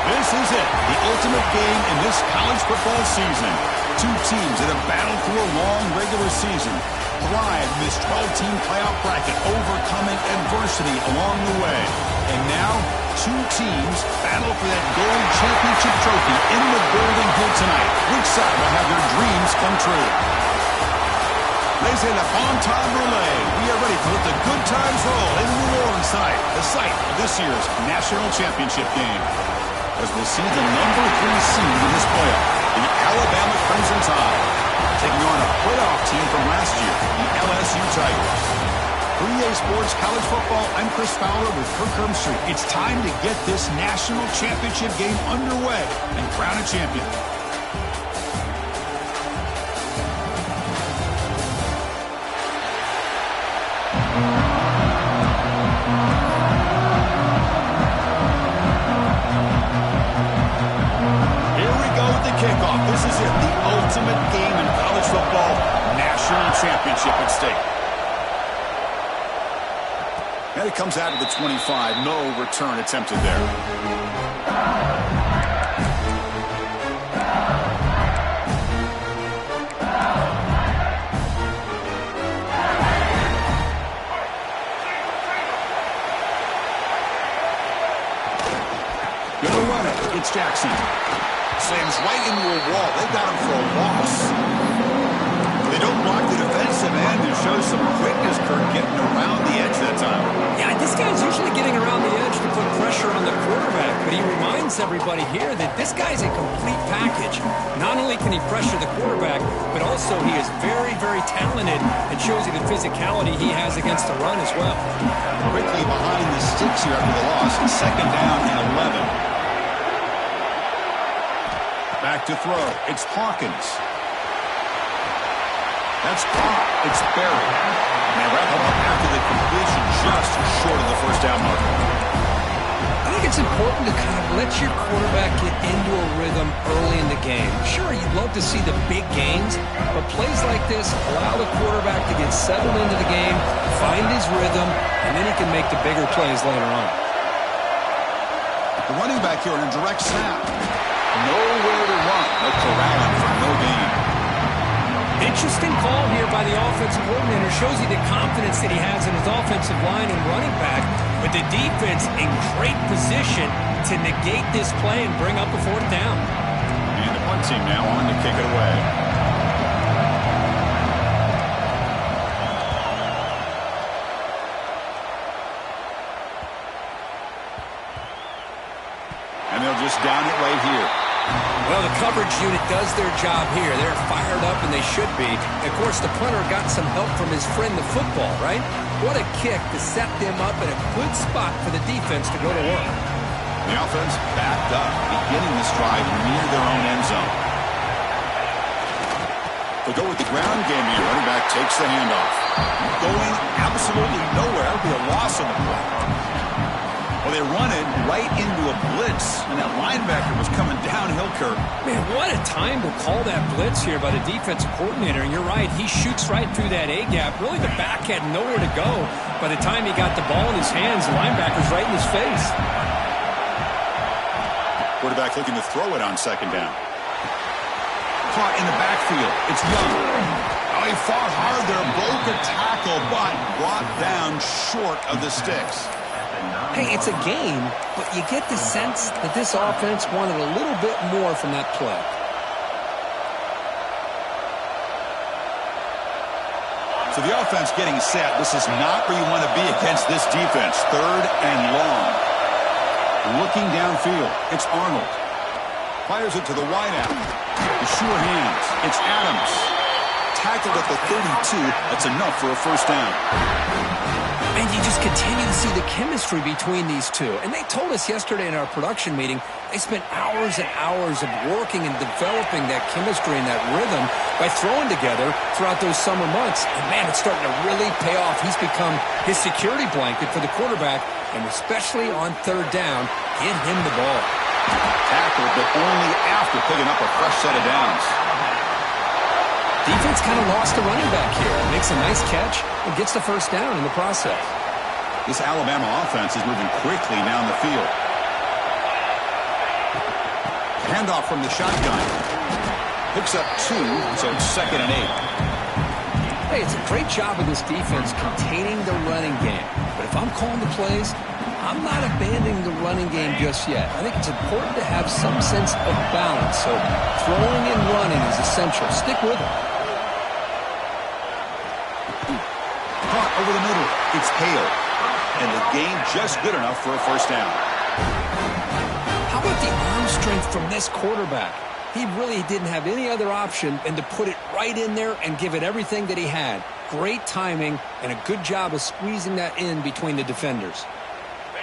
This is it, the ultimate game in this college football season. Two teams that have battled through a long regular season, thrive in this 12-team playoff bracket, overcoming adversity along the way. And now, two teams battle for that gold championship trophy in the building here tonight. Which side will have their dreams come true? Laissez la bon temps brûler. We are ready to let the good times roll in the New Orleans side, the site of this year's national championship game. As we'll see the number 3 seed in this playoff, the Alabama Crimson Tide, taking on a playoff team from last year, the LSU Tigers. For EA Sports College Football, I'm Chris Fowler with Kirk Street. It's time to get this national championship game underway and crown a champion. Kickoff. This is it, the ultimate game in college football, national championship at stake. And it comes out of the 25. No return attempted there. Gonna run it. It's Jackson. Slams right into a wall. They got him for a loss. They don't block the defensive end and show some quickness, Kirk, getting around the edge that time. Yeah, this guy's usually getting around the edge to put pressure on the quarterback, but he reminds everybody here that this guy's a complete package. Not only can he pressure the quarterback, but also he is very, very talented and shows you the physicality he has against the run as well. Quickly behind the sticks here after the loss, and 2nd down and 11. Back to throw. It's Hawkins. That's caught. It's Berry. And they wrap him up after the completion, just short of the first down marker. I think it's important to kind of let your quarterback get into a rhythm early in the game. Sure, you'd love to see the big gains, but plays like this allow the quarterback to get settled into the game, find his rhythm, and then he can make the bigger plays later on. The running back here in a direct snap. Nowhere to run. No corralling for no gain. Interesting call here by the offensive coordinator. Shows you the confidence that he has in his offensive line and running back. But the defense in great position to negate this play and bring up a 4th down. And the punt team now on to kick it away. And they'll just down it right here. Well, the coverage unit does their job here. They're fired up, and they should be. Of course, the punter got some help from his friend, the football, right? What a kick to set them up in a good spot for the defense to go to work. The offense backed up, beginning this drive near their own end zone. They'll go with the ground game here. Running back takes the handoff. Going absolutely nowhere. That'll be a loss on the play. Well, they run it right into a blitz, and that linebacker was coming downhill, Kirk. Man, what a time to call that blitz here by the defensive coordinator. And you're right, he shoots right through that A-gap. Really, the back had nowhere to go. By the time he got the ball in his hands, the linebacker's right in his face. Quarterback looking to throw it on 2nd down. Caught in the backfield. It's Young. Oh, he fought hard there, broke a tackle, but brought down short of the sticks. Hey, it's a game, but you get the sense that this offense wanted a little bit more from that play. So the offense getting set. This is not where you want to be against this defense. 3rd and long. Looking downfield. It's Arnold. Fires it to the wideout. The sure hands. It's Adams. Tackled at the 32. That's enough for a first down. And you just continue to see the chemistry between these two. And they told us yesterday in our production meeting, they spent hours and hours of working and developing that chemistry and that rhythm by throwing together throughout those summer months. And, man, it's starting to really pay off. He's become his security blanket for the quarterback, and especially on 3rd down, get him the ball. Tackled, but only after picking up a fresh set of downs. Defense kind of lost the running back here. Makes a nice catch and gets the first down in the process. This Alabama offense is moving quickly down the field. Handoff from the shotgun. Picks up 2, so it's 2nd and 8. Hey, it's a great job of this defense containing the running game. But if I'm calling the plays, I'm not abandoning the running game just yet. I think it's important to have some sense of balance. So throwing and running is essential. Stick with it. Caught over the middle. It's Hale. And the game just good enough for a first down. How about the arm strength from this quarterback? He really didn't have any other option than to put it right in there and give it everything that he had. Great timing and a good job of squeezing that in between the defenders.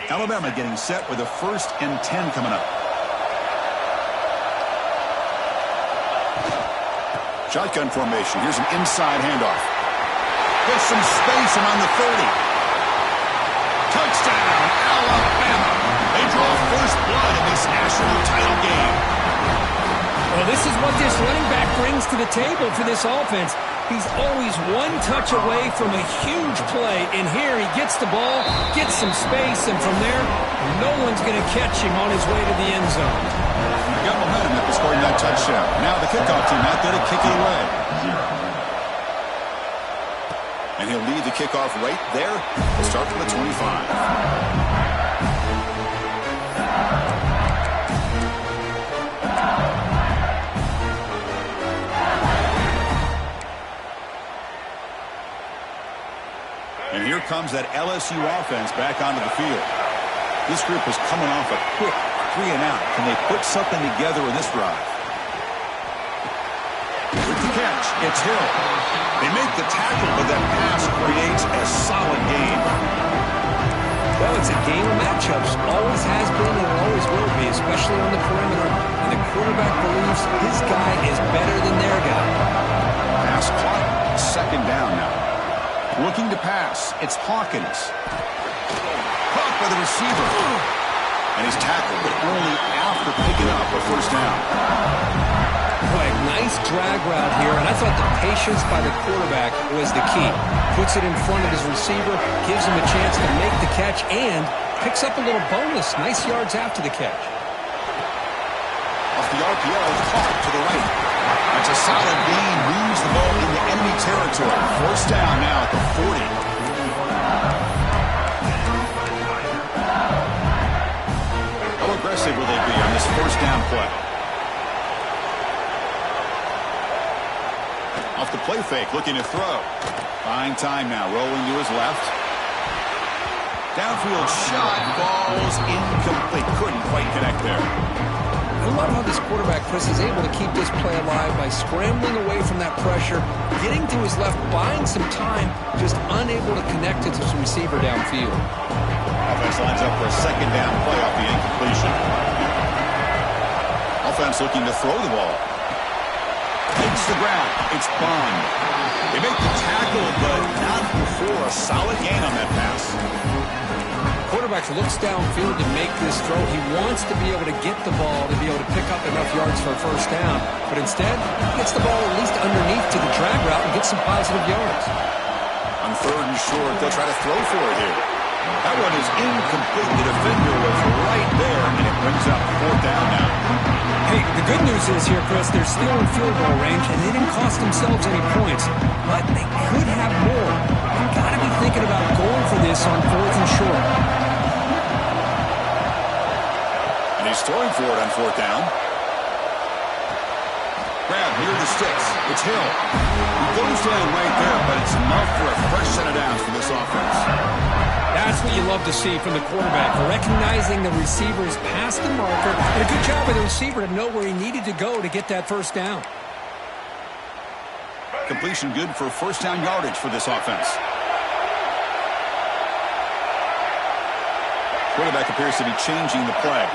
Alabama getting set with a 1st and 10 coming up. Shotgun formation. Here's an inside handoff. Gets some space around the 30. Touchdown, Alabama. They draw first blood in this national title game. Well, this is what this running back brings to the table for this offense. He's always one touch away from a huge play, and here he gets the ball, gets some space, and from there, no one's going to catch him on his way to the end zone. He got momentum after scoring that touchdown. Now the kickoff team out there to kick it away. And he'll lead the kickoff right there. We'll start from the 25. And here comes that LSU offense back onto the field. This group is coming off a quick 3-and-out. Can they put something together in this drive? With the catch, it's Hill. They make the tackle, but that pass creates a solid gain. Well, it's a game of matchups. Always has been and always will be, especially on the perimeter. And the quarterback believes his guy is better than their guy. Pass caught. 2nd down now. Looking to pass. It's Hawkins. Caught by the receiver. And he's tackled, but only after picking up a first down. Boy, nice drag route here, and I thought the patience by the quarterback was the key. Puts it in front of his receiver, gives him a chance to make the catch, and picks up a little bonus. Nice yards after the catch. Off the RPO, caught to the right. That's a solid gain. Moves the ball into enemy territory. First down now at the 40. How aggressive will they be on this first down play? Off the play fake, looking to throw. Buying time now, rolling to his left. Downfield shot falls incomplete. Couldn't quite connect there. I love how this quarterback, Chris, is able to keep this play alive by scrambling away from that pressure, getting to his left, buying some time, just unable to connect it to his receiver downfield. Offense lines up for a 2nd down play off the incompletion. Offense looking to throw the ball. Takes the ground. It's Bond. They make the tackle, but not before a solid gain on that pass. Quarterback looks downfield to make this throw. He wants to be able to get the ball to be able to pick up enough yards for a first down. But instead, he gets the ball at least underneath to the drag route and gets some positive yards. On 3rd and short, they'll try to throw for it here. That one is incomplete. The defender was right there, and it brings up 4th down now. Hey, the good news is here, Chris, they're still in field goal range, and they didn't cost themselves any points. But they could have more. They've got to be thinking about going for this on 4th and short. And he's throwing for it on 4th down. Grab, here the sticks. It's Hill. He goes down right there, but it's enough for a fresh set of downs for this offense. That's what you love to see from the quarterback, recognizing the receiver's past the marker, and a good job by the receiver to know where he needed to go to get that first down. Completion good for first down yardage for this offense. Quarterback appears to be changing the play.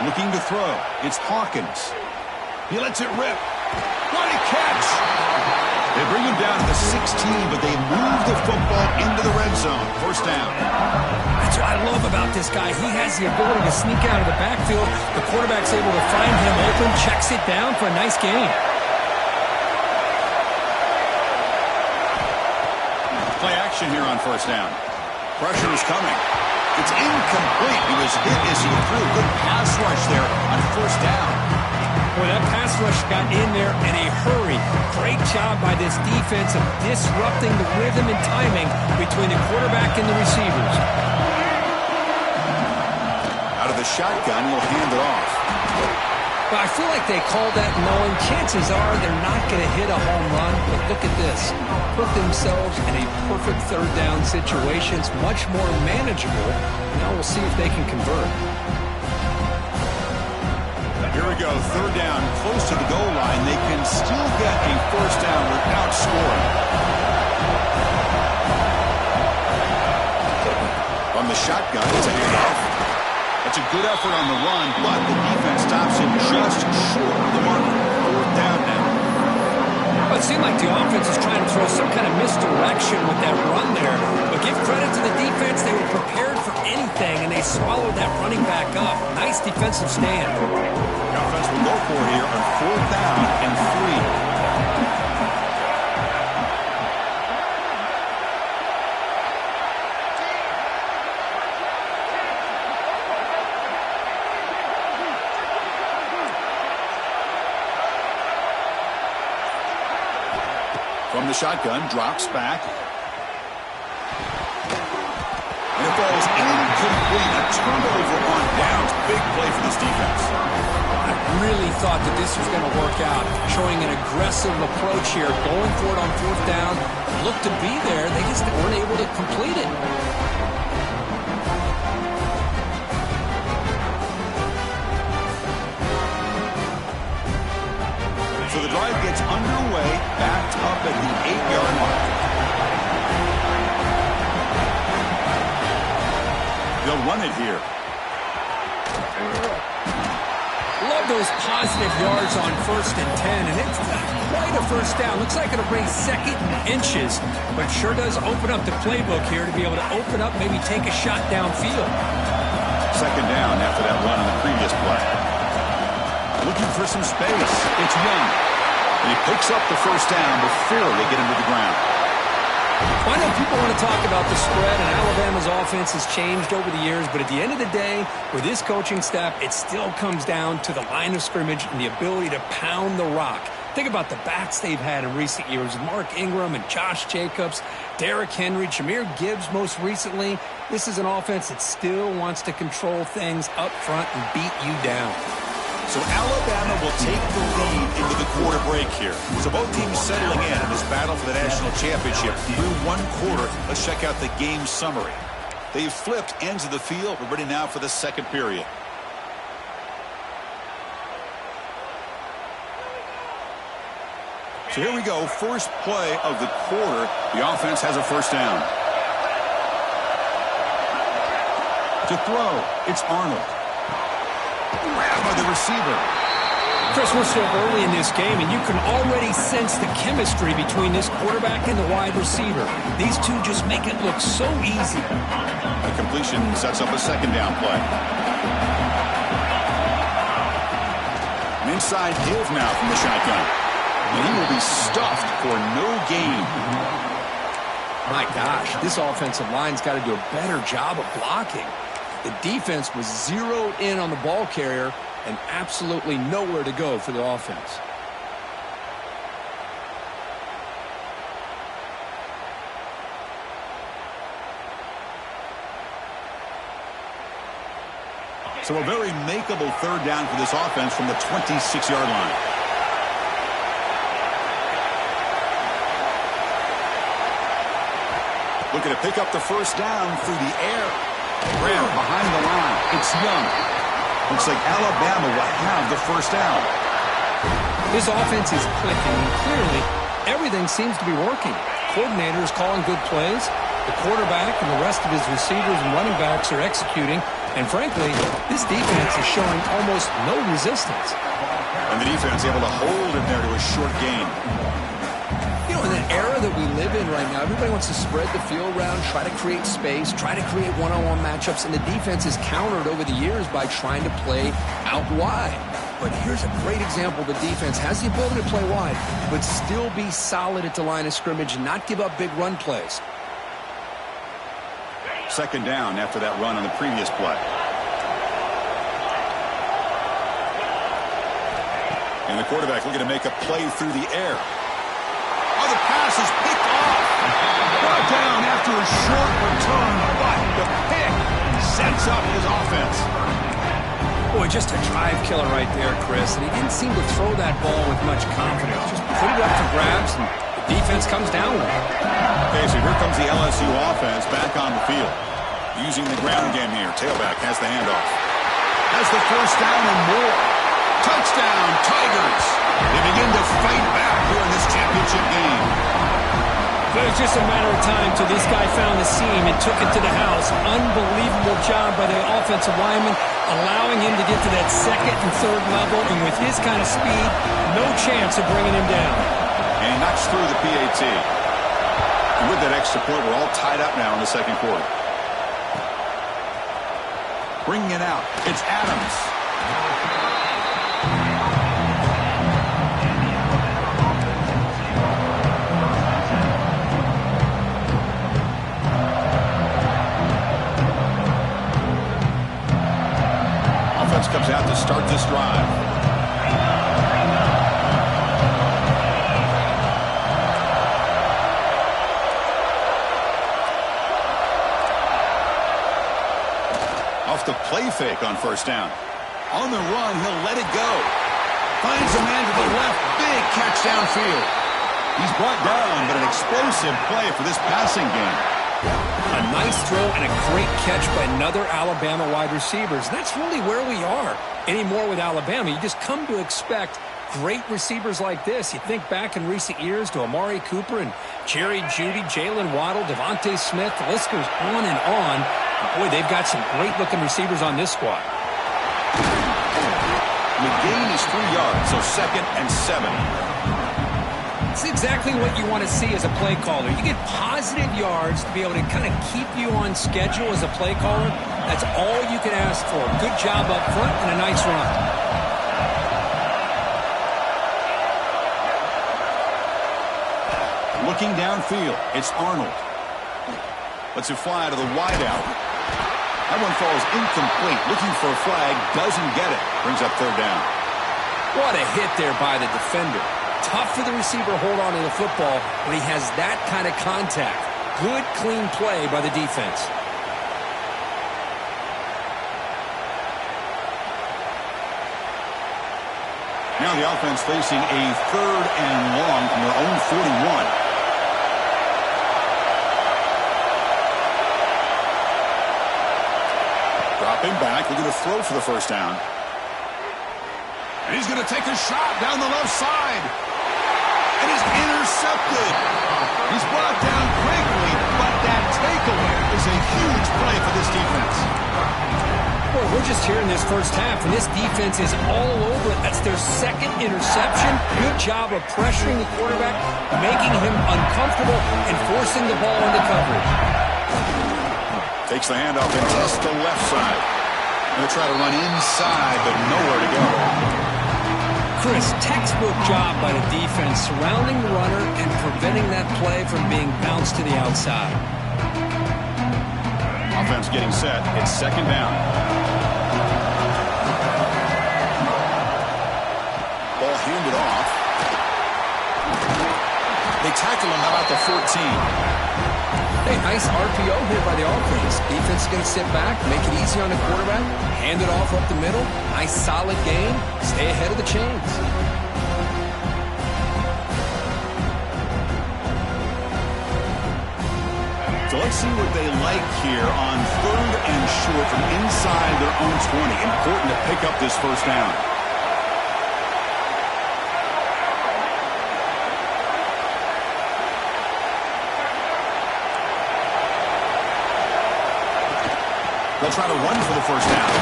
Looking to throw. It's Hawkins. He lets it rip. What a catch! They bring him down to the 16, but they move the football into the red zone. First down. That's what I love about this guy. He has the ability to sneak out of the backfield. The quarterback's able to find him open, checks it down for a nice gain. Play action here on first down. Pressure is coming. It's incomplete. He was hit as he threw. Good pass rush there on first down. Boy, that pass rush got in there in a hurry. Great job by this defense of disrupting the rhythm and timing between the quarterback and the receivers. Out of the shotgun, he'll hand it off. Well, I feel like they called that knowing chances are they're not going to hit a home run. But look at this. Put themselves in a perfect third down situation. It's much more manageable. Now we'll see if they can convert. Here we go, third down, close to the goal line. They can still get a first down without scoring. From the shotgun, it's a handoff. That's a good effort on the run, but the defense stops him just short of the marker. Fourth down now. Well, it seemed like the offense is trying to throw some kind of misdirection with that run there. But give credit to the defense. They were prepared for anything, and they swallowed that running back up. Nice defensive stand. The offense will go for it here on fourth down and 3. From the shotgun, drops back. And it falls incomplete. A turnover on downs. Big play for this defense. I really thought that this was going to work out, showing an aggressive approach here, going for it on fourth down. Looked to be there. They just weren't able to complete it. So the drive gets underway, backed up at the 8-yard mark. They'll run it here. Love those positive yards on 1st and 10, and it's quite a first down. Looks like it'll bring second and inches, but sure does open up the playbook here to be able to open up, maybe take a shot downfield. Second down after that run on the previous play. Looking for some space. It's Young. And he picks up the first down before they get him to the ground. I know people want to talk about the spread, and Alabama's offense has changed over the years, but at the end of the day, with this coaching staff, it still comes down to the line of scrimmage and the ability to pound the rock. Think about the backs they've had in recent years. Mark Ingram and Josh Jacobs, Derrick Henry, Jahmyr Gibbs most recently. This is an offense that still wants to control things up front and beat you down. So Alabama will take the lead into the quarter break here. So both teams settling in this battle for the national championship through one quarter. Let's check out the game summary. They've flipped ends of the field. We're ready now for the second period. So here we go. First play of the quarter. The offense has a first down. To throw, it's Arnold. Grabbed by the receiver. Chris, we're still early in this game, and you can already sense the chemistry between this quarterback and the wide receiver. These two just make it look so easy. The completion sets up a second down play. An inside give now from the shotgun. And he will be stuffed for no gain. My gosh, this offensive line's got to do a better job of blocking. The defense was zeroed in on the ball carrier and absolutely nowhere to go for the offense. So a very makeable third down for this offense from the 26-yard line. Looking to pick up the first down through the air. Graham behind the line. It's Young. Looks like Alabama will have the first down. His offense is clicking, and clearly everything seems to be working. Coordinator is calling good plays. The quarterback and the rest of his receivers and running backs are executing. And frankly, this defense is showing almost no resistance. And the defense able to hold him there to a short gain. You know, in the era that we live in right now, everybody wants to spread the field around, try to create space, try to create one-on-one matchups, and the defense is countered over the years by trying to play out wide. But here's a great example. The defense has the ability to play wide, but still be solid at the line of scrimmage and not give up big run plays. Second down after that run on the previous play. And the quarterback looking to make a play through the air. Oh, the pass is picked off. Brought down after a short return, but the pick sets up his offense. Boy, just a drive killer right there, Chris. And he didn't seem to throw that ball with much confidence. Just put it up for grabs, and the defense comes down with it. Okay, so here comes the LSU offense back on the field. Using the ground game here. Tailback has the handoff. Has the first down and more. Touchdown, Tigers. They begin to fight back here in this championship game. But it was just a matter of time till this guy found the seam and took it to the house. Unbelievable job by the offensive lineman, allowing him to get to that second and third level. And with his kind of speed, no chance of bringing him down. And he knocks through the PAT. And with that extra point, we're all tied up now in the second quarter. Bringing it out, it's Adams. Offense comes out to start this drive. Off the play fake on first down. On the run, he'll let it go. Finds a man to the left. Big catch downfield. He's brought down, but an explosive play for this passing game. A nice throw and a great catch by another Alabama wide receivers. That's really where we are anymore with Alabama. You just come to expect great receivers like this. You think back in recent years to Amari Cooper and Jerry Jeudy, Jalen Waddle, Devontae Smith. The list goes on and on. Boy, they've got some great-looking receivers on this squad. The gain is 3 yards, so 2nd and 7. It's exactly what you want to see as a play caller. You get positive yards to be able to kind of keep you on schedule as a play caller. That's all you can ask for. Good job up front and a nice run. Looking downfield, it's Arnold. Lets it fly to the wideout. That one falls incomplete. Looking for a flag, doesn't get it. Brings up third down. What a hit there by the defender. Tough for the receiver to hold on to the football when he has that kind of contact. Good, clean play by the defense. Now the offense facing a 3rd and long from their own 41. Dropping back, looking to throw for the first down. And he's going to take a shot down the left side. And he's intercepted. He's brought down quickly, but that takeaway is a huge play for this defense. Well, we're just here in this first half, and this defense is all over it. That's their 2nd interception. Good job of pressuring the quarterback, making him uncomfortable, and forcing the ball into coverage. Takes the handoff and tests the left side. Going to try to run inside, but nowhere to go. Chris, textbook job by the defense, surrounding the runner and preventing that play from being bounced to the outside. Offense getting set. It's 2nd down. Ball handed off. They tackle him about the 14. Hey, nice RPO here by the offense. Defense is going to sit back, make it easy on the quarterback, hand it off up the middle. Nice solid game. Stay ahead of the chains. So let's see what they like here on 3rd and short from inside their own 20. Important to pick up this first down. They'll try to run for the first down.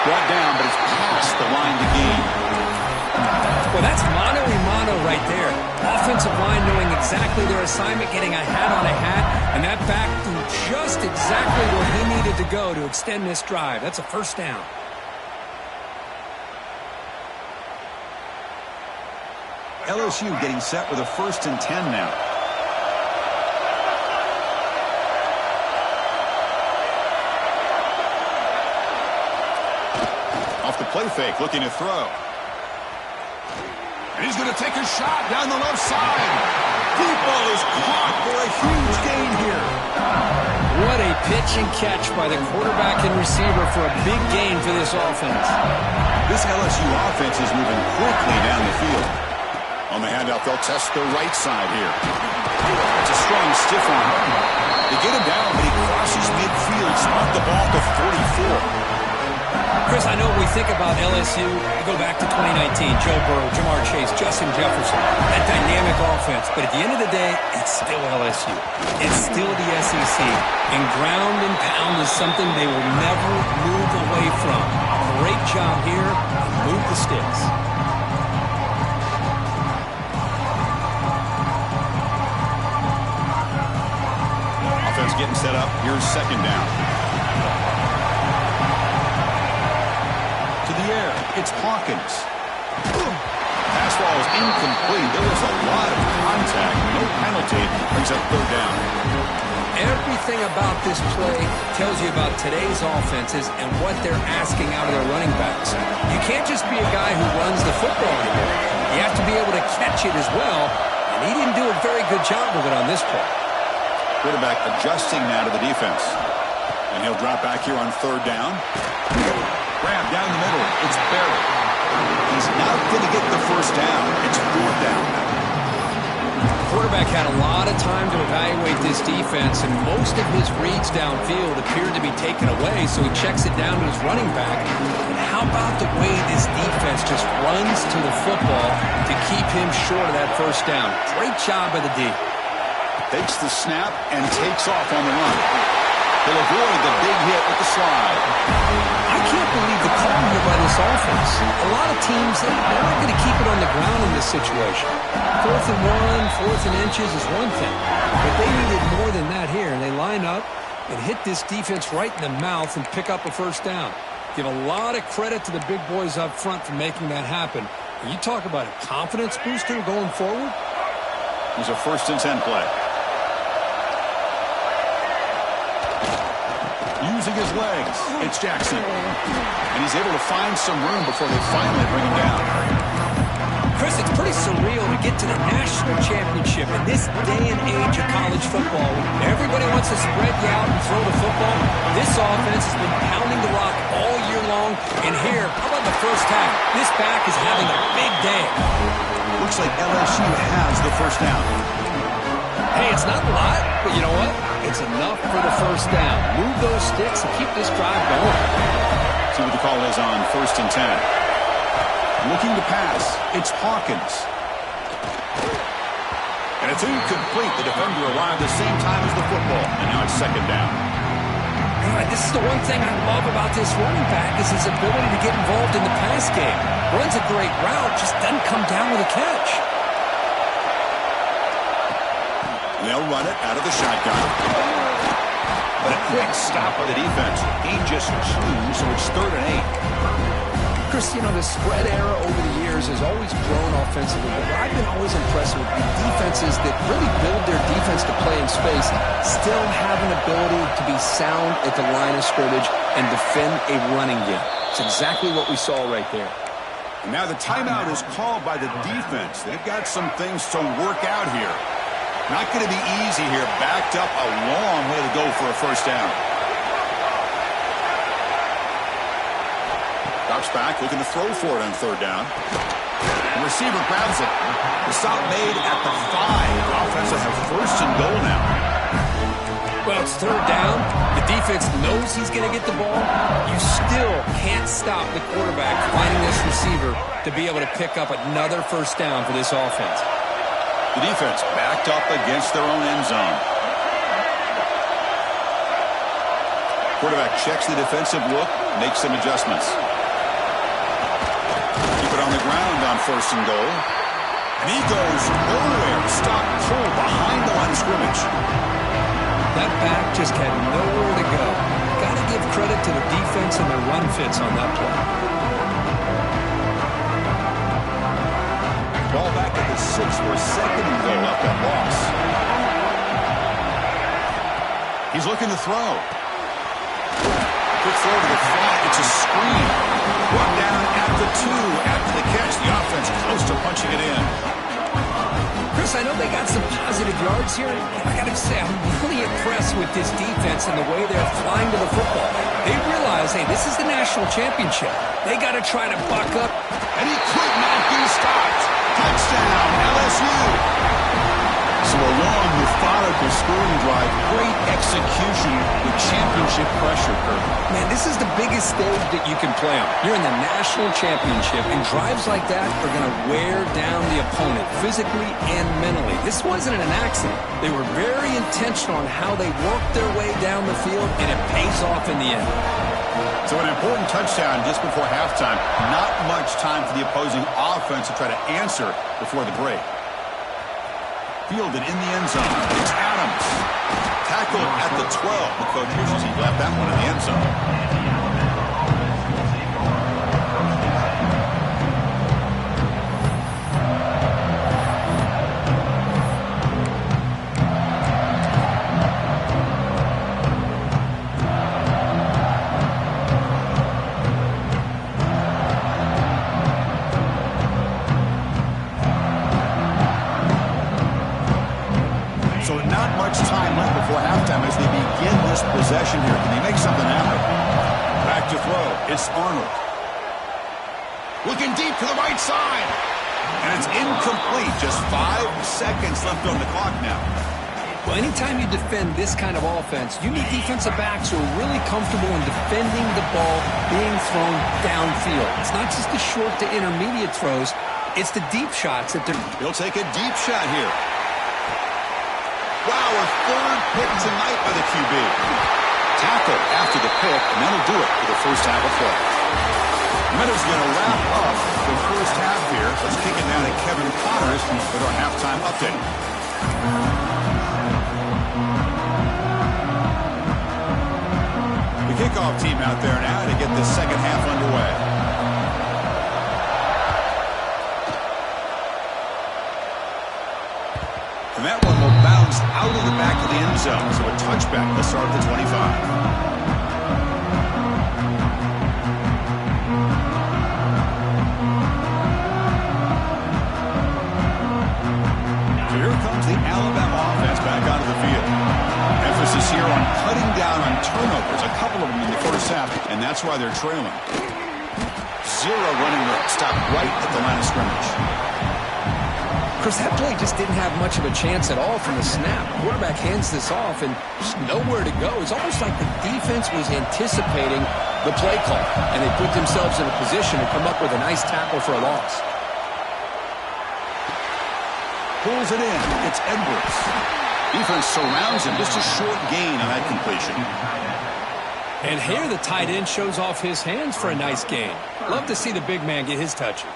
Brought down, but it's past the line to gain. Well, that's mano-a-mano right there. Offensive line knowing exactly their assignment, getting a hat on a hat, and that back threw just exactly where he needed to go to extend this drive. That's a first down. LSU getting set with a 1st and 10 now. Off the play fake, looking to throw. And he's going to take a shot down the left side. Deep ball is caught for a huge gain here. What a pitch and catch by the quarterback and receiver for a big gain for this offense. This LSU offense is moving quickly down the field. On the handout, they'll test the right side here. It's a strong stiff arm. They get him down, but he crosses midfield, spot the ball to 44. Chris, I know when we think about LSU, we go back to 2019, Joe Burrow, Jamar Chase, Justin Jefferson, that dynamic offense. But at the end of the day, it's still LSU. It's still the SEC. And ground and pound is something they will never move away from. Great job here. Move the sticks. Offense getting set up. Here's 2nd down. It's Hawkins. Pass ball is incomplete. There was a lot of contact. No penalty. Brings up 3rd down. Everything about this play tells you about today's offenses and what they're asking out of their running backs. You can't just be a guy who runs the football anymore. You have to be able to catch it as well, and he didn't do a very good job of it on this play. Quarterback adjusting now to the defense. And he'll drop back here on 3rd down. Grab down the middle. It's Barrett. He's not going to get the first down. It's 4th down. The quarterback had a lot of time to evaluate this defense, and most of his reads downfield appeared to be taken away, so he checks it down to his running back. And how about the way this defense just runs to the football to keep him short of that first down? Great job by the D. Takes the snap and takes off on the run. He'll avoid the big hit with the slide. I can't believe the call here by this offense. A lot of teams, they're not going to keep it on the ground in this situation. 4th and 1, 4th and inches is one thing. But they needed more than that here, and they line up and hit this defense right in the mouth and pick up a first down. Give a lot of credit to the big boys up front for making that happen. And you talk about a confidence booster going forward. Here's a 1st and 10 play. Using his legs, it's Jackson. And he's able to find some room before they finally bring him down. Chris, it's pretty surreal to get to the national championship in this day and age of college football. Everybody wants to spread you out and throw the football. This offense has been pounding the rock all year long. And here, how about the first half? This back is having a big day. Looks like LSU has the first down. Hey, it's not a lot, but you know what? It's enough for the first down. Move those sticks and keep this drive going. See what the call is on 1st and 10. Looking to pass. It's Hawkins. And it's incomplete. The defender arrived the same time as the football. And now it's 2nd down. God, this is the one thing I love about this running back is his ability to get involved in the pass game. Runs a great route, just doesn't come down with a catch. They'll run it out of the shotgun. But a quick stop by the defense. Gain just 2, so it's 3rd and 8. Chris, you know, the spread era over the years has always grown offensively, but I've been always impressed with the defenses that really build their defense to play in space, still have an ability to be sound at the line of scrimmage and defend a running game. It's exactly what we saw right there. And now the timeout is called by the defense. They've got some things to work out here. Not going to be easy here. Backed up a long way to go for a first down. Drops back, looking to throw for it on 3rd down. The receiver grabs it. The stop made at the 5. The offense will have 1st and goal now. Well, it's third down. The defense knows he's going to get the ball. You still can't stop the quarterback finding this receiver to be able to pick up another first down for this offense. The defense backed up against their own end zone. Quarterback checks the defensive look, makes some adjustments. Keep it on the ground on first and goal. And he goes nowhere. Stop, pull behind the line of scrimmage. That back just had nowhere to go. Got to give credit to the defense and their run fits on that play. Ball back at the 6 for a second and goal up that loss. He's looking to throw. Quick throw to the flat. It's a screen. Brought down at the 2 after the catch. The offense close to punching it in. Chris, I know they got some positive yards here. I got to say, I'm really impressed with this defense and the way they're flying to the football. They realize, hey, this is the national championship. They got to try to buck up. And he could not be stopped. Touchdown, LSU. So a long, methodical scoring drive. Great execution with championship pressure, Kurt. Man, this is the biggest stage that you can play on. You're in the national championship, and drives like that are going to wear down the opponent physically and mentally. This wasn't an accident. They were very intentional on how they worked their way down the field, and it pays off in the end. So an important touchdown just before halftime. Not much time for the opposing offense to try to answer before the break. Fielded in the end zone. It's Adams. Tackled at the 12. The coach wishes he left that one in the end zone. Possession here. Can he make something happen? Back to throw. It's Arnold. Looking deep to the right side. And it's incomplete. Just 5 seconds left on the clock now. Well, anytime you defend this kind of offense, you need defensive backs who are really comfortable in defending the ball being thrown downfield. It's not just the short to intermediate throws. It's the deep shots that they're... He'll take a deep shot here. Wow, a third pick tonight by the QB. Tackle after the pick, and that'll do it for the first half of play. Meadows going to wrap up the first half here. Let's kick it down to Kevin Connors with our halftime update. The kickoff team out there now to get the second half underway. And that one will bounce out of the back of the end zone. So a touchback. Let's start at the 25. So here comes the Alabama offense back onto the field. Emphasis here on cutting down on turnovers. A couple of them in the first half, and that's why they're trailing. 0 running room. Stop right at the line of scrimmage. Chris, that play just didn't have much of a chance at all from the snap. The quarterback hands this off and just nowhere to go. It's almost like the defense was anticipating the play call, and they put themselves in a position to come up with a nice tackle for a loss. Pulls it in. It's Edwards. Defense surrounds him. Just a short gain on that completion. And here the tight end shows off his hands for a nice gain. Love to see the big man get his touches.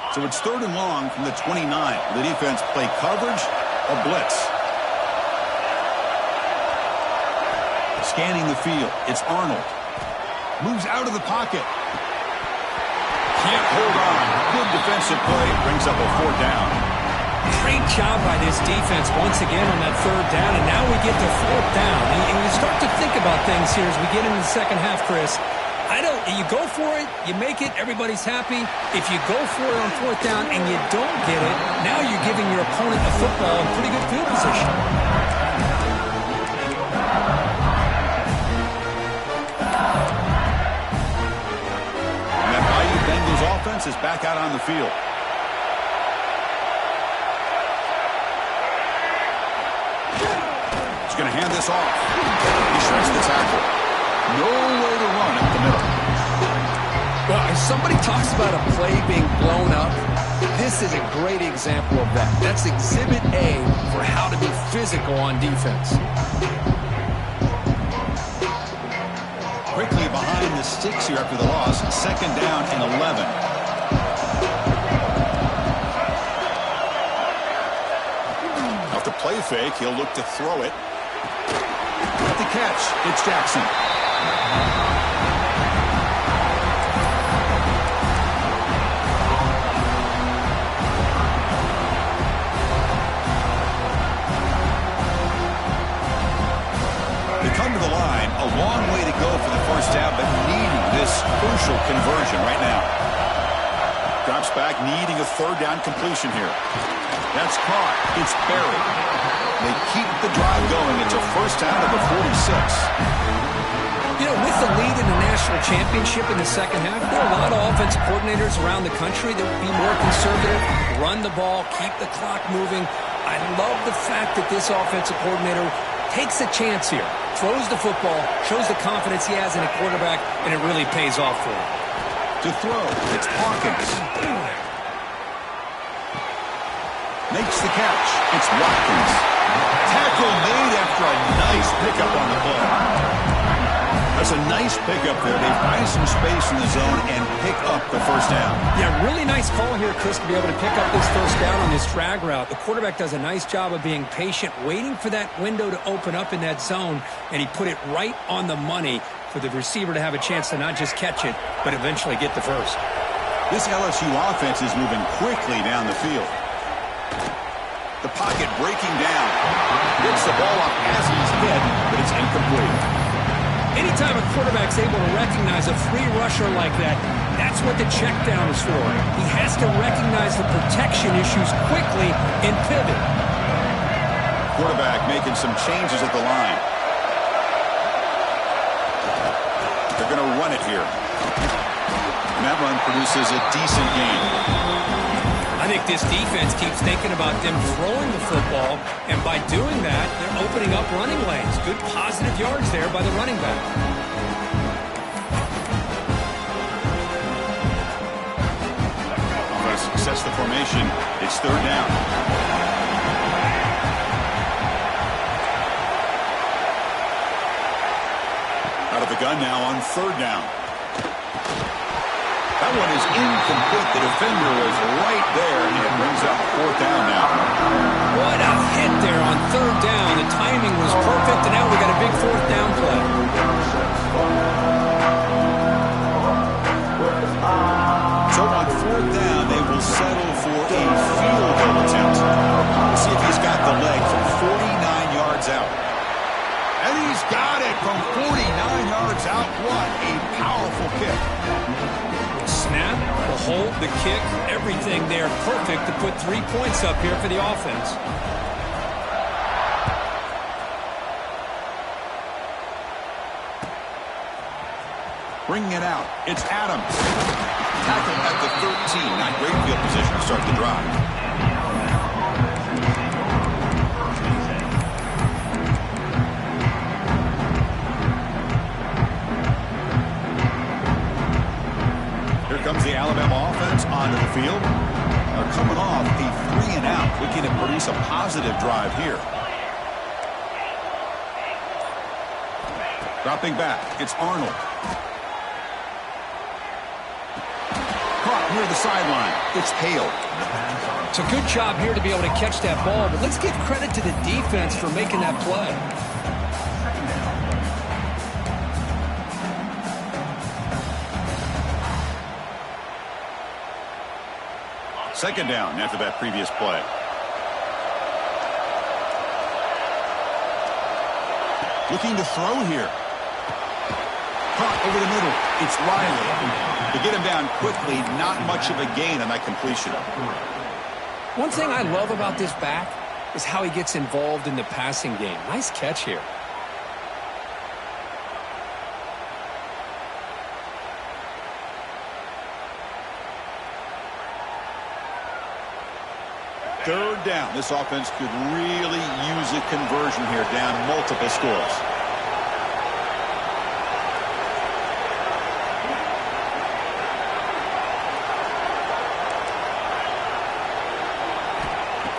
So it's 3rd and long from the 29. The defense play coverage or blitz. Scanning the field. It's Arnold. Moves out of the pocket. Can't hold on. Good defensive play. Brings up a 4th down. Great job by this defense once again on that 3rd down. And now we get to 4th down. And you start to think about things here as we get into the second half, Chris. You go for it, you make it, everybody's happy. If you go for it on 4th down and you don't get it, now you're giving your opponent a football in pretty good field position. And that Bayou Bengals offense is back out on the field. this off. He shreds the tackle. No way to run up the middle. Well, if somebody talks about a play being blown up, this is a great example of that. That's exhibit A for how to be physical on defense. Quickly behind the sticks here after the loss. 2nd down and 11. Off the play fake, he'll look to throw it. At the catch, it's Jackson. They come to the line, a long way to go for the first down, but needing this crucial conversion right now. Drops back, needing a 3rd down completion here. That's caught. It's buried. They keep the drive going. It's a first down at the 46. You know, with the lead in the national championship in the second half, there are a lot of offensive coordinators around the country that would be more conservative, run the ball, keep the clock moving. I love the fact that this offensive coordinator takes a chance here, throws the football, shows the confidence he has in a quarterback, and it really pays off for him. To throw, it's Hawkins. Makes the catch. It's Watkins. Tackle made after a nice pickup on the play. That's a nice pickup there. They find some space in the zone and pick up the first down. Yeah, really nice call here, Chris, to be able to pick up this first down on this drag route. The quarterback does a nice job of being patient, waiting for that window to open up in that zone, and he put it right on the money for the receiver to have a chance to not just catch it, but eventually get the first. This LSU offense is moving quickly down the field. The pocket breaking down. Gets the ball off as he's hit, but it's incomplete. Anytime a quarterback's able to recognize a free rusher like that, that's what the check down is for. He has to recognize the protection issues quickly and pivot. Quarterback making some changes at the line. They're going to run it here. And that run produces a decent gain. I think this defense keeps thinking about them throwing the football, and by doing that, they're opening up running lanes. Good positive yards there by the running back. On a success the formation, it's 3rd down. Out of the gun now on 3rd down. That one is incomplete. The defender was right there, and it brings up 4th down now. What a hit there on 3rd down. The timing was perfect, and now we got a big 4th down play. So on 4th down, they will settle for a field goal attempt. We'll see if he's got the leg from 49 yards out. And he's got it from 49 yards out. What a powerful kick. Snap, the hold, the kick, everything there perfect to put 3 points up here for the offense. Bringing it out, it's Adams. Tackle at the 13. Not great field position to start the drive. Comes the Alabama offense onto the field. They're coming off a 3-and-out, looking to produce a positive drive here. Dropping back, it's Arnold. Caught near the sideline. It's Hale. It's a good job here to be able to catch that ball, but let's give credit to the defense for making that play. 2nd down after that previous play. Looking to throw here. Caught over the middle. It's Riley. To get him down quickly, not much of a gain on that completion. One thing I love about this back is how he gets involved in the passing game. Nice catch here. 3rd down. This offense could really use a conversion here, down multiple scores.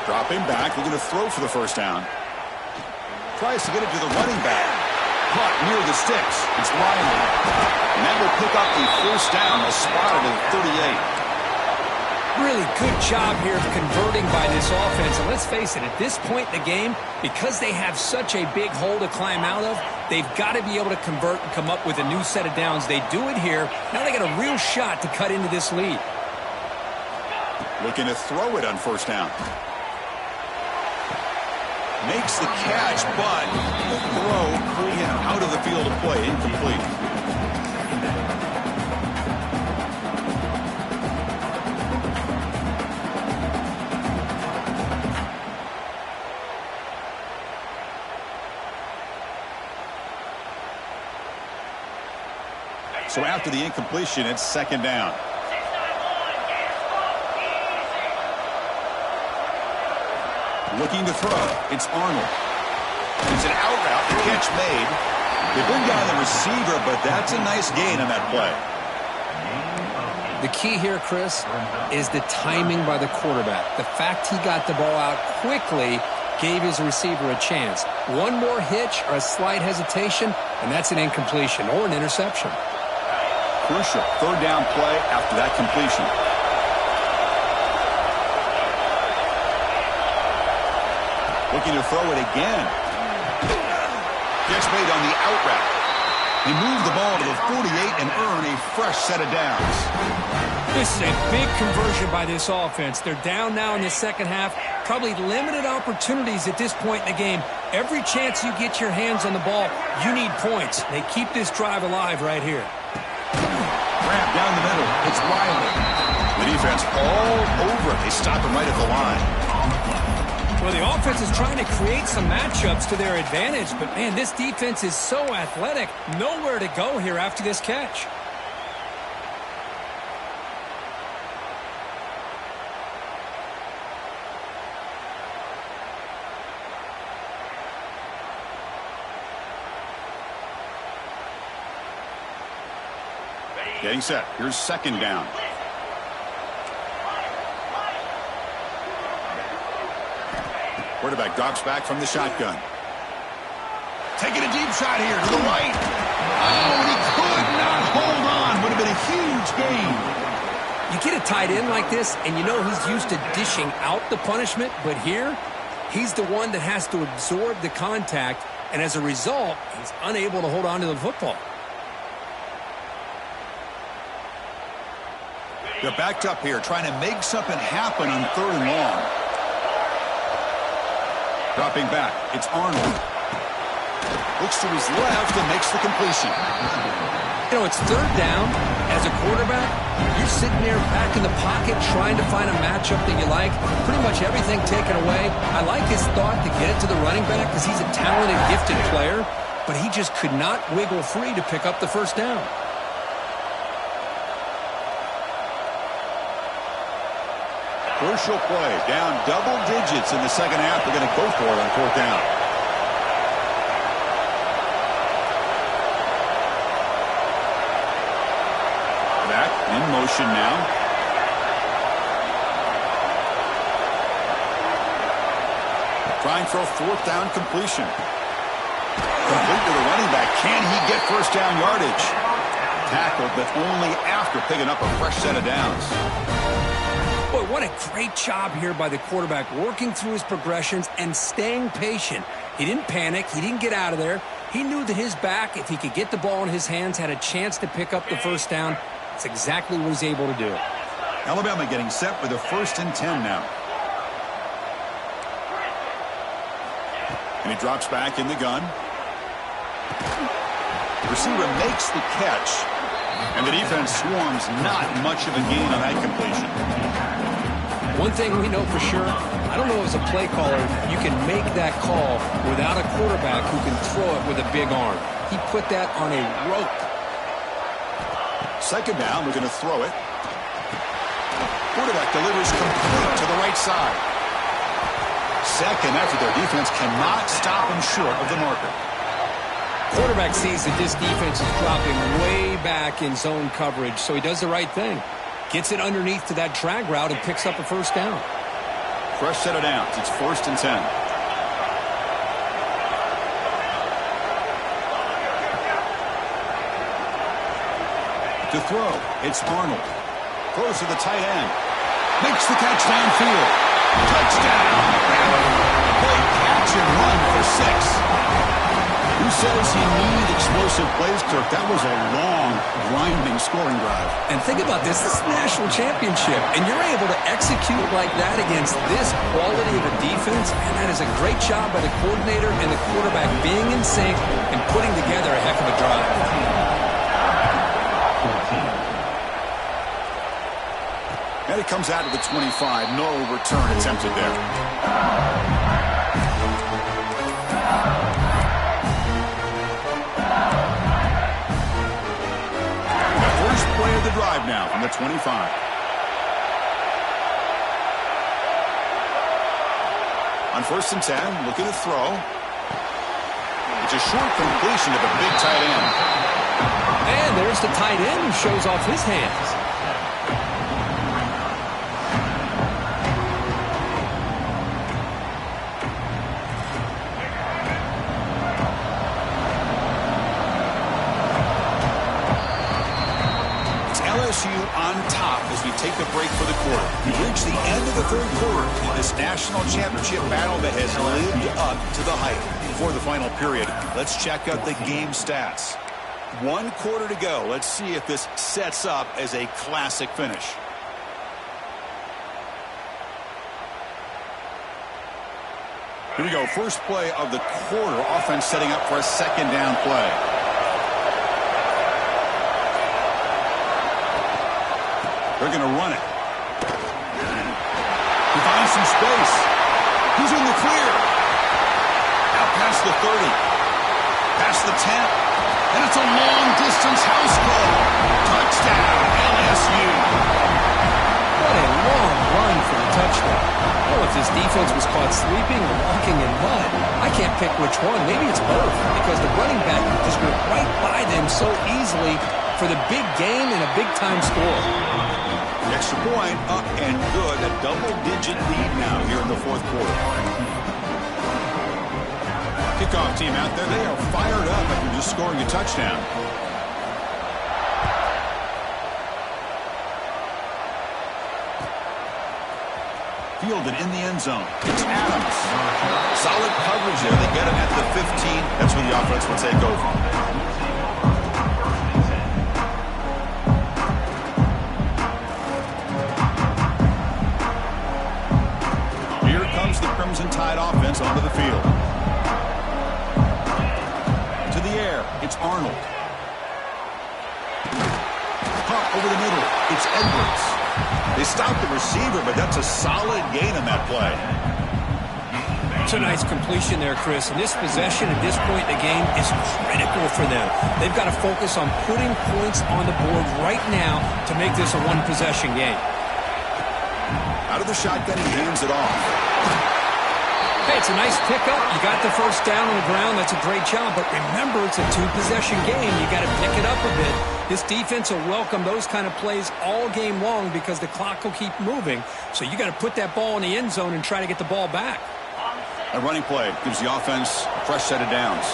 Dropping back, looking to throw for the 1st down. Tries to get it to the running back. Caught near the sticks. It's Riley. And that will pick up the 1st down, a spot at 38. Really good job here of converting by this offense. And let's face it, at this point in the game, because they have such a big hole to climb out of, they've got to be able to convert and come up with a new set of downs. They do it here. Now they got a real shot to cut into this lead. Looking to throw it on 1st down. Makes the catch, but the throw pulled him out of the field of play, incomplete. So after the incompletion, it's 2nd down. Looking to throw. It's Arnold. It's an out route. The catch made. They bring down the receiver, but that's a nice gain on that play. The key here, Chris, is the timing by the quarterback. The fact he got the ball out quickly gave his receiver a chance. One more hitch or a slight hesitation, and that's an incompletion or an interception. Crucial 3rd down play after that completion. Looking to throw it again. Gets made on the out route. They move the ball to the 48 and earn a fresh set of downs. This is a big conversion by this offense. They're down now in the 2nd half. Probably limited opportunities at this point in the game. Every chance you get your hands on the ball, you need points. They keep this drive alive right here. Grab down the middle. It's Riley. The defense all over it. They stop him right at the line. Well, the offense is trying to create some matchups to their advantage, but, man, this defense is so athletic. Nowhere to go here after this catch. Getting set. Here's 2nd down. Quarterback drops back from the shotgun. Taking a deep shot here to the right. Oh, and he could not hold on. Would have been a huge gain. You get a tight end like this, and you know he's used to dishing out the punishment, but here, he's the one that has to absorb the contact, and as a result, he's unable to hold on to the football. They're backed up here, trying to make something happen on 3rd and long. Dropping back, it's Arnold. Looks to his left and makes the completion. You know, it's 3rd down. As a quarterback, you're sitting there back in the pocket trying to find a matchup that you like. Pretty much everything taken away. I like his thought to get it to the running back because he's a talented, gifted player, but he just could not wiggle free to pick up the 1st down. Crucial play, down double digits in the 2nd half. They're going to go for it on 4th down. Back in motion now. Trying for a 4th down completion. Complete to the running back. Can he get 1st down yardage? Tackled, but only after picking up a fresh set of downs. Boy, what a great job here by the quarterback, working through his progressions and staying patient. He didn't panic. He didn't get out of there. He knew that his back, if he could get the ball in his hands, had a chance to pick up the 1st down. That's exactly what he's able to do. Alabama getting set with a 1st and 10 now. And he drops back in the gun. Receiver makes the catch. And the defense swarms, not much of a gain on that completion. One thing we know for sure, I don't know as a play caller, you can make that call without a quarterback who can throw it with a big arm. He put that on a rope. 2nd down, we're going to throw it. Quarterback delivers complete to the right side. Second after their defense cannot stop him short of the marker. Quarterback sees that this defense is dropping way back in zone coverage, so he does the right thing. Gets it underneath to that drag route and picks up a first down. Fresh set of downs. It's 1st and 10. To throw, it's Arnold. Throws to the tight end. Makes the catch downfield. Touchdown! Great catch and run for 6. Who says he needed explosive plays, Kirk? That was a long, grinding scoring drive. And think about this. This is a national championship, and you're able to execute like that against this quality of a defense, and that is a great job by the coordinator and the quarterback being in sync and putting together a heck of a drive. And it comes out to the 25. No return attempted there. Play of the drive now from the 25. On 1st and 10, looking to throw. It's a short completion to the big tight end. And there's the tight end who shows off his hands. LSU on top as we take a break for the quarter. We've reached the end of the 3rd quarter in this national championship battle that has lived up to the hype. Before the final period, let's check out the game stats. 1 quarter to go. Let's see if this sets up as a classic finish. Here we go. First play of the quarter. Offense setting up for a 2nd down play. They're going to run it. He finds some space. He's in the clear. Out past the 30. Past the 10. And it's a long-distance house call. Touchdown, LSU. What a long run for the touchdown. Oh, if this defense was caught sleeping or walking in mud, I can't pick which one. Maybe it's both, because the running back just went right by them so easily for the big game and a big-time score. Extra point, up and good. A double-digit lead now here in the 4th quarter. Kickoff team out there. They are fired up after just scoring a touchdown. Fielded in the end zone. It's Adams. Solid coverage there. They get him at the 15. That's where the offense will take over. The Crimson Tide offense onto the field. To the air, it's Arnold. Pump over the middle, it's Edwards. They stopped the receiver, but that's a solid gain on that play. It's a nice completion there, Chris. And this possession at this point in the game is critical for them. They've got to focus on putting points on the board right now to make this a one-possession game. Out of the shotgun, he hands it off. Hey, it's a nice pickup. You got the first down on the ground. That's a great job. But remember, it's a 2-possession game. You got to pick it up a bit. This defense will welcome those kind of plays all game long because the clock will keep moving. So you got to put that ball in the end zone and try to get the ball back. A running play gives the offense a fresh set of downs.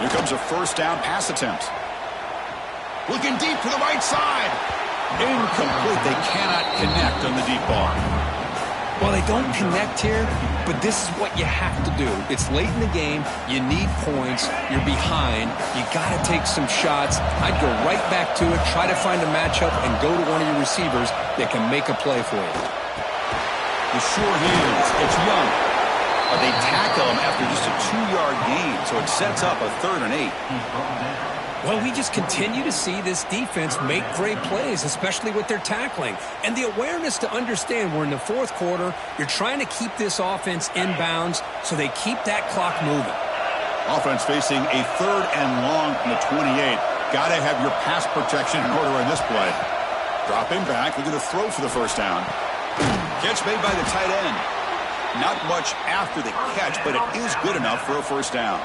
Here comes a first down pass attempt. Looking deep to the right side. Incomplete. They cannot connect on the deep ball. Well, they don't connect here, but this is what you have to do. It's late in the game. You need points. You're behind. You got to take some shots. I'd go right back to it, try to find a matchup, and go to one of your receivers that can make a play for you. The sure hands. It's Young. They tackle him after just a 2-yard gain, so it sets up a 3rd and 8. Well, we just continue to see this defense make great plays, especially with their tackling. And the awareness to understand we're in the 4th quarter, you're trying to keep this offense in bounds so they keep that clock moving. Offense facing a 3rd and long from the 28. Got to have your pass protection in order in this play. Dropping back, looking to throw for the first down. Catch made by the tight end. Not much after the catch, but it is good enough for a first down.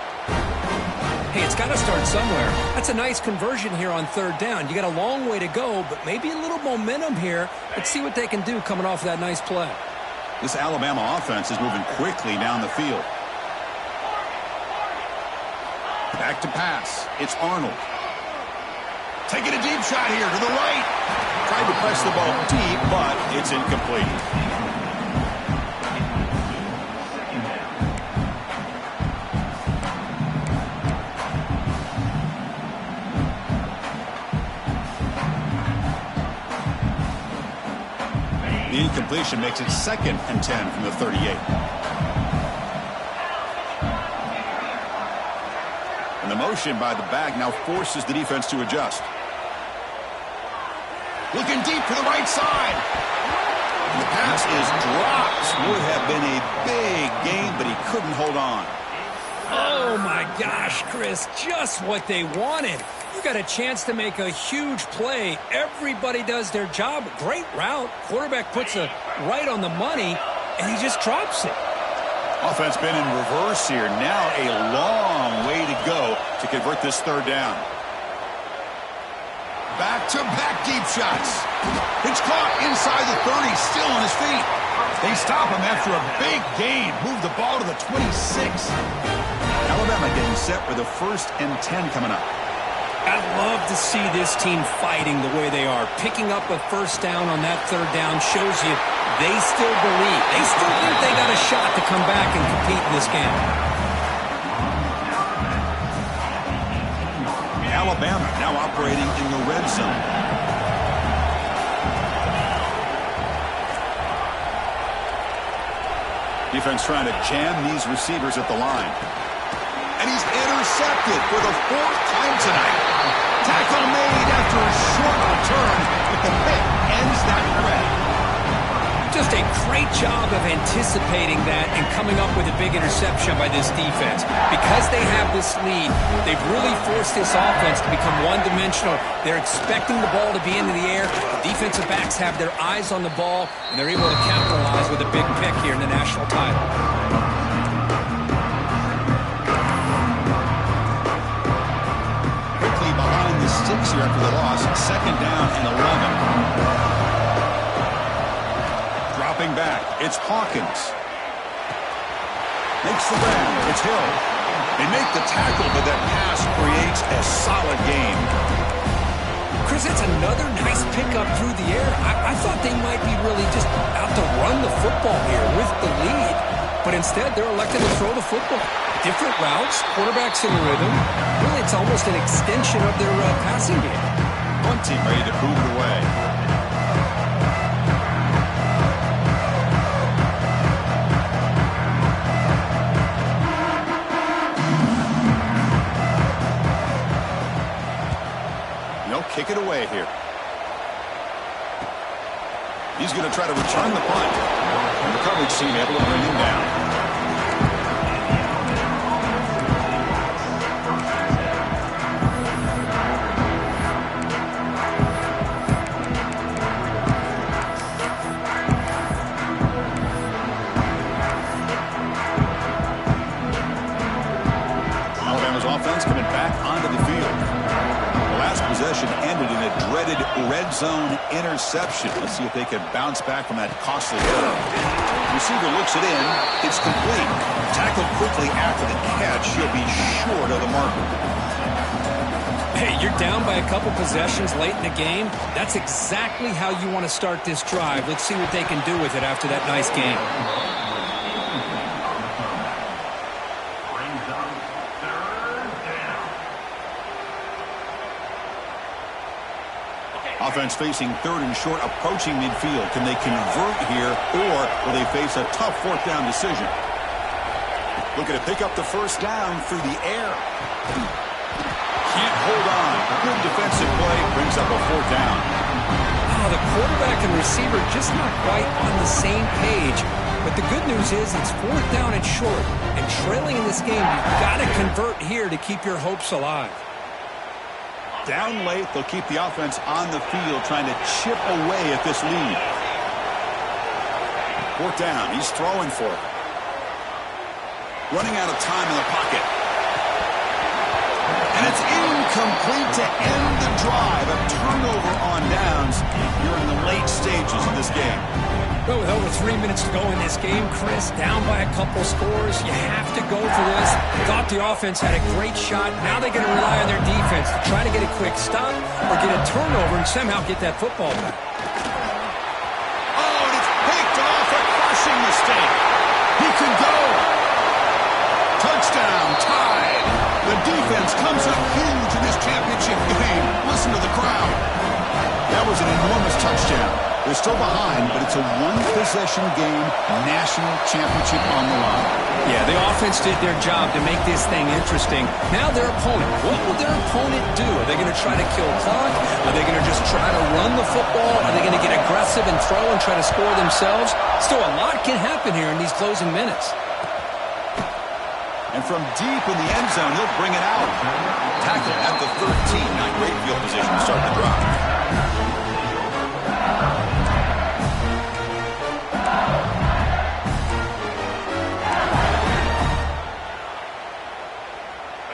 Hey, it's got to start somewhere. That's a nice conversion here on third down. You got a long way to go, but maybe a little momentum here. Let's see what they can do coming off that nice play. This Alabama offense is moving quickly down the field. Back to pass. It's Arnold. Taking a deep shot here to the right. Tried to press the ball deep, but it's incomplete. The incompletion makes it 2nd and 10 from the 38. And the motion by the back now forces the defense to adjust. Looking deep to the right side. And the pass is dropped. Would have been a big gain, but he couldn't hold on. Oh, my gosh, Chris, just what they wanted. You got a chance to make a huge play. Everybody does their job. Great route. Quarterback puts it right on the money, and he just drops it. Offense been in reverse here. Now a long way to go to convert this third down. Back-to-back deep shots. It's caught inside the 30, still on his feet. They stop him after a big gain. Move the ball to the 26. Alabama getting set for the 1st and 10 coming up. I love to see this team fighting the way they are. Picking up a first down on that third down shows you they still believe. They still think they got a shot to come back and compete in this game. Alabama now operating in the red zone. Defense trying to jam these receivers at the line. And he's intercepted for the 4th time tonight. Tackle made after a short return, but the pick ends that threat. Just a great job of anticipating that and coming up with a big interception by this defense. Because they have this lead, they've really forced this offense to become one-dimensional. They're expecting the ball to be into the air. The defensive backs have their eyes on the ball, and they're able to capitalize with a big pick here in the national title. Six here after the loss. 2nd down and 11. Dropping back. It's Hawkins. Makes the grab. It's Hill. They make the tackle, but that pass creates a solid gain. Chris, it's another nice pickup through the air. I thought they might be really just out to run the football here with the lead. But instead, they're elected to throw the football. Different routes, quarterbacks in the rhythm. Really, it's almost an extension of their passing game. One team ready to boot it away. No, kick it away here. He's going to try to return the punt. And the coverage team able to bring him down. Coming back onto the field. The last possession ended in a dreaded red zone interception. Let's see if they can bounce back from that costly error. Receiver looks it in. It's complete. Tackled quickly after the catch. He'll be short of the marker. Hey, you're down by a couple possessions late in the game. That's exactly how you want to start this drive. Let's see what they can do with it after that nice game. Offense facing 3rd and short, approaching midfield. Can they convert here, or will they face a tough 4th down decision? Looking to pick up the first down through the air. Can't hold on. Good defensive play brings up a 4th down. Oh, the quarterback and receiver just not quite on the same page. But the good news is it's 4th down and short. And trailing in this game, you've got to convert here to keep your hopes alive. Down late, they'll keep the offense on the field trying to chip away at this lead. Fourth down. He's throwing for it. Running out of time in the pocket. And it's incomplete to end the drive. A turnover on downs here in the late stages of this game. Well, with over 3 minutes to go in this game, Chris, down by a couple scores, you have to go for this. Thought the offense had a great shot. Now they're going to rely on their defense to try to get a quick stop or get a turnover and somehow get that football back. Oh, and it's picked off, a crushing mistake. He could go. Touchdown, tied. The defense comes up huge in this championship game. Listen to the crowd. That was an enormous touchdown. They're still behind, but it's a one-possession game, national championship on the line. Yeah, the offense did their job to make this thing interesting. Now their opponent, what will their opponent do? Are they going to try to kill clock? Are they going to just try to run the football? Are they going to get aggressive and throw and try to score themselves? Still, a lot can happen here in these closing minutes. And from deep in the end zone, he'll bring it out. Tackle at the 13. Not great field position to start the drive.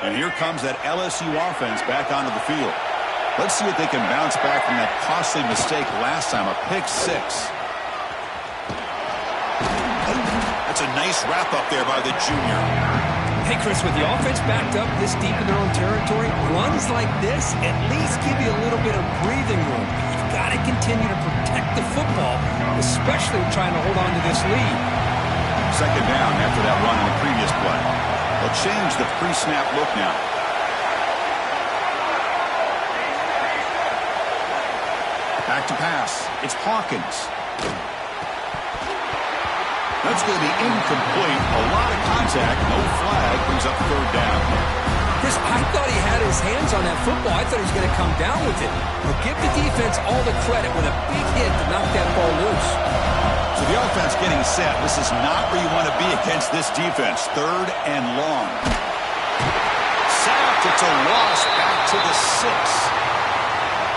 And here comes that LSU offense back onto the field. Let's see if they can bounce back from that costly mistake last time, a pick six. That's a nice wrap up there by the junior. Hey, Chris, with the offense backed up this deep in their own territory, runs like this at least give you a little bit of breathing room. You've got to continue to protect the football, especially trying to hold on to this lead. Second down after that run in the previous play. They'll change the pre-snap look now. Back to pass. It's Hawkins. That's going to be incomplete. A lot of contact. No flag. Brings up third down. Chris, I thought he had his hands on that football. I thought he was going to come down with it. But give the defense all the credit with a big hit to knock that ball loose. So the offense getting set. This is not where you want to be against this defense. Third and long. Sacked. It's a loss. Back to the 6.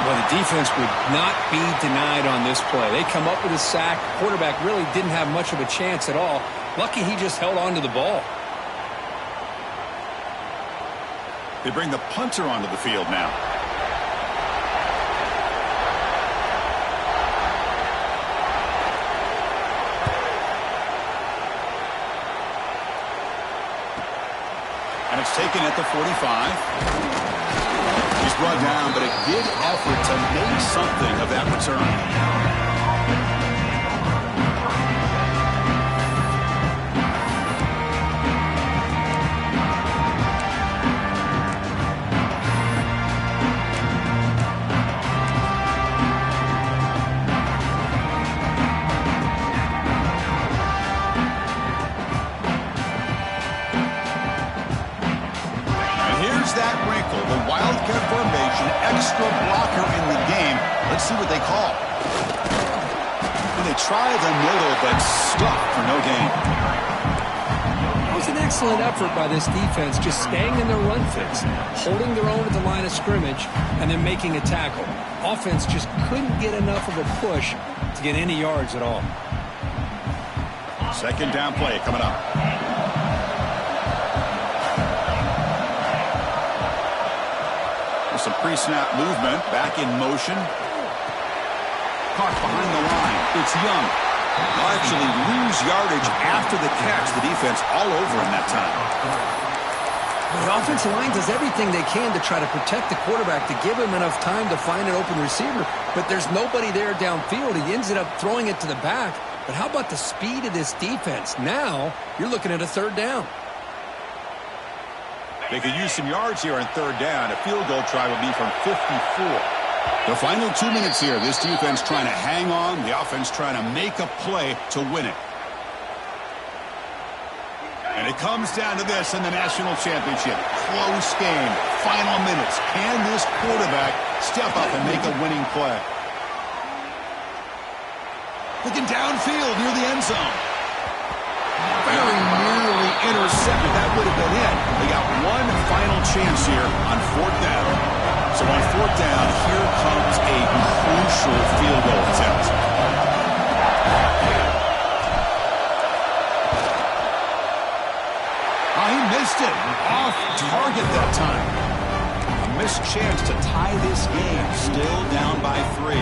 Well, the defense would not be denied on this play. They come up with a sack. Quarterback really didn't have much of a chance at all. Lucky he just held on to the ball. They bring the punter onto the field now. And it's taken at the 45. He's brought down, but a good effort to make something of that return. Wildcat formation, extra blocker in the game. Let's see what they call. And they try the middle, but stuck for no gain. It was an excellent effort by this defense, just staying in their run fix, holding their own at the line of scrimmage, and then making a tackle. Offense just couldn't get enough of a push to get any yards at all. Second down play coming up. Some pre-snap movement, back in motion. Caught behind the line. It's Young. They'll actually lose yardage after the catch. The defense all over him that time. The offensive line does everything they can to try to protect the quarterback, to give him enough time to find an open receiver. But there's nobody there downfield. He ends up throwing it to the back. But how about the speed of this defense? Now you're looking at a third down. They could use some yards here on third down. A field goal try will be from 54. The final 2 minutes here. This defense trying to hang on. The offense trying to make a play to win it. And it comes down to this in the national championship. Close game. Final minutes. Can this quarterback step up and make a winning play? Looking downfield near the end zone. Very nearly intercepted. That would have been it. They got one final chance here on fourth down. So on fourth down, here comes a crucial field goal attempt. Oh, he missed it. Off target that time. A missed chance to tie this game. Still down by 3.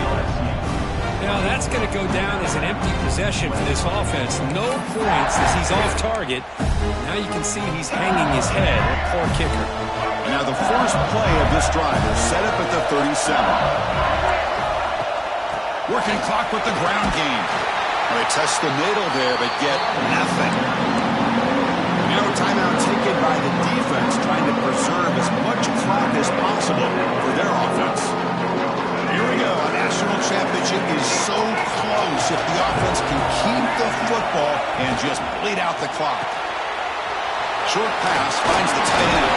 Now that's going to go down as an empty possession for this offense. No points as he's off target. Now you can see he's hanging his head. Poor kicker. Now the first play of this drive is set up at the 37. Working clock with the ground game. They test the middle there, but get nothing. Now timeout taken by the defense, trying to preserve as much clock as possible for their offense. Here we go. A national championship is so close if the offense can keep the football and just bleed out the clock. Short pass finds the tight end.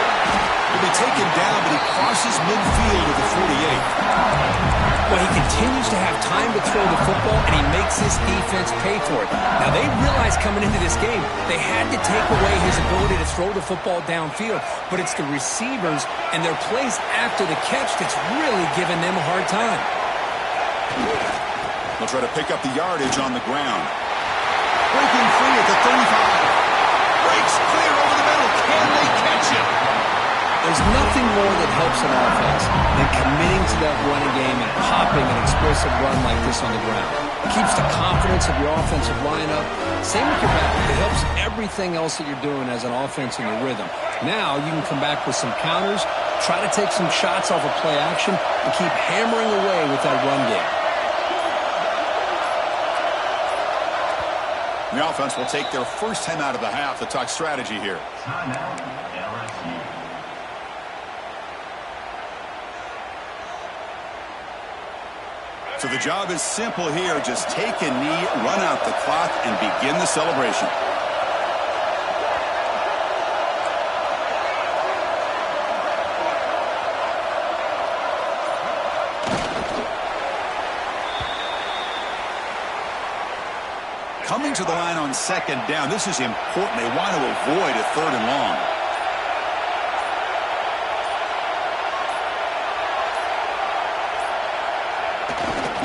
He'll be taken down, but he crosses midfield at the 48. Well, he continues to have time to throw the football, and he makes his defense pay for it. Now, they realized coming into this game they had to take away his ability to throw the football downfield, but it's the receivers and their plays after the catch that's really giving them a hard time. They'll try to pick up the yardage on the ground. Breaking free at the 35. Breaks clear over the middle. Can they catch it? There's nothing more that helps an offense than committing to that running game and popping an explosive run like this on the ground. It keeps the confidence of your offensive line up. Same with your back. It helps everything else that you're doing as an offense in your rhythm. Now you can come back with some counters, try to take some shots off of play action, and keep hammering away with that run game. The offense will take their first time out of the half to talk strategy here. LSU. So the job is simple here. Just take a knee, run out the clock, and begin the celebration. Coming to the line on second down. This is important. They want to avoid a 3rd and long.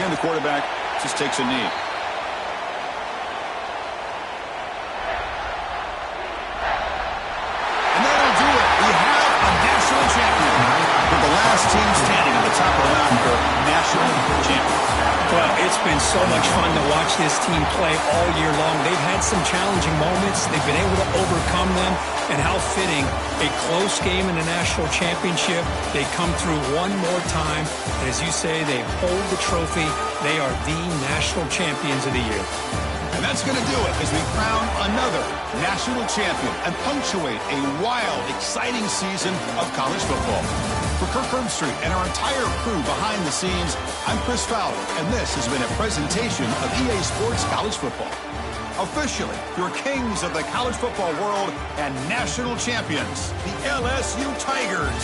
And the quarterback just takes a knee. And that'll do it. We have a national champion. With the last team standing at the top of the mountain for national champions. Well, it's been so much fun to watch this team play all year long. They've had some challenging moments. They've been able to overcome them. And how fitting, a close game in the national championship. They come through one more time. And as you say, they hold the trophy. They are the national champions of the year. And that's going to do it as we crown another national champion and punctuate a wild, exciting season of college football. For Kirk Herbstreit and our entire crew behind the scenes, I'm Chris Fowler, and this has been a presentation of EA Sports College Football. Officially, your kings of the college football world and national champions, the LSU Tigers.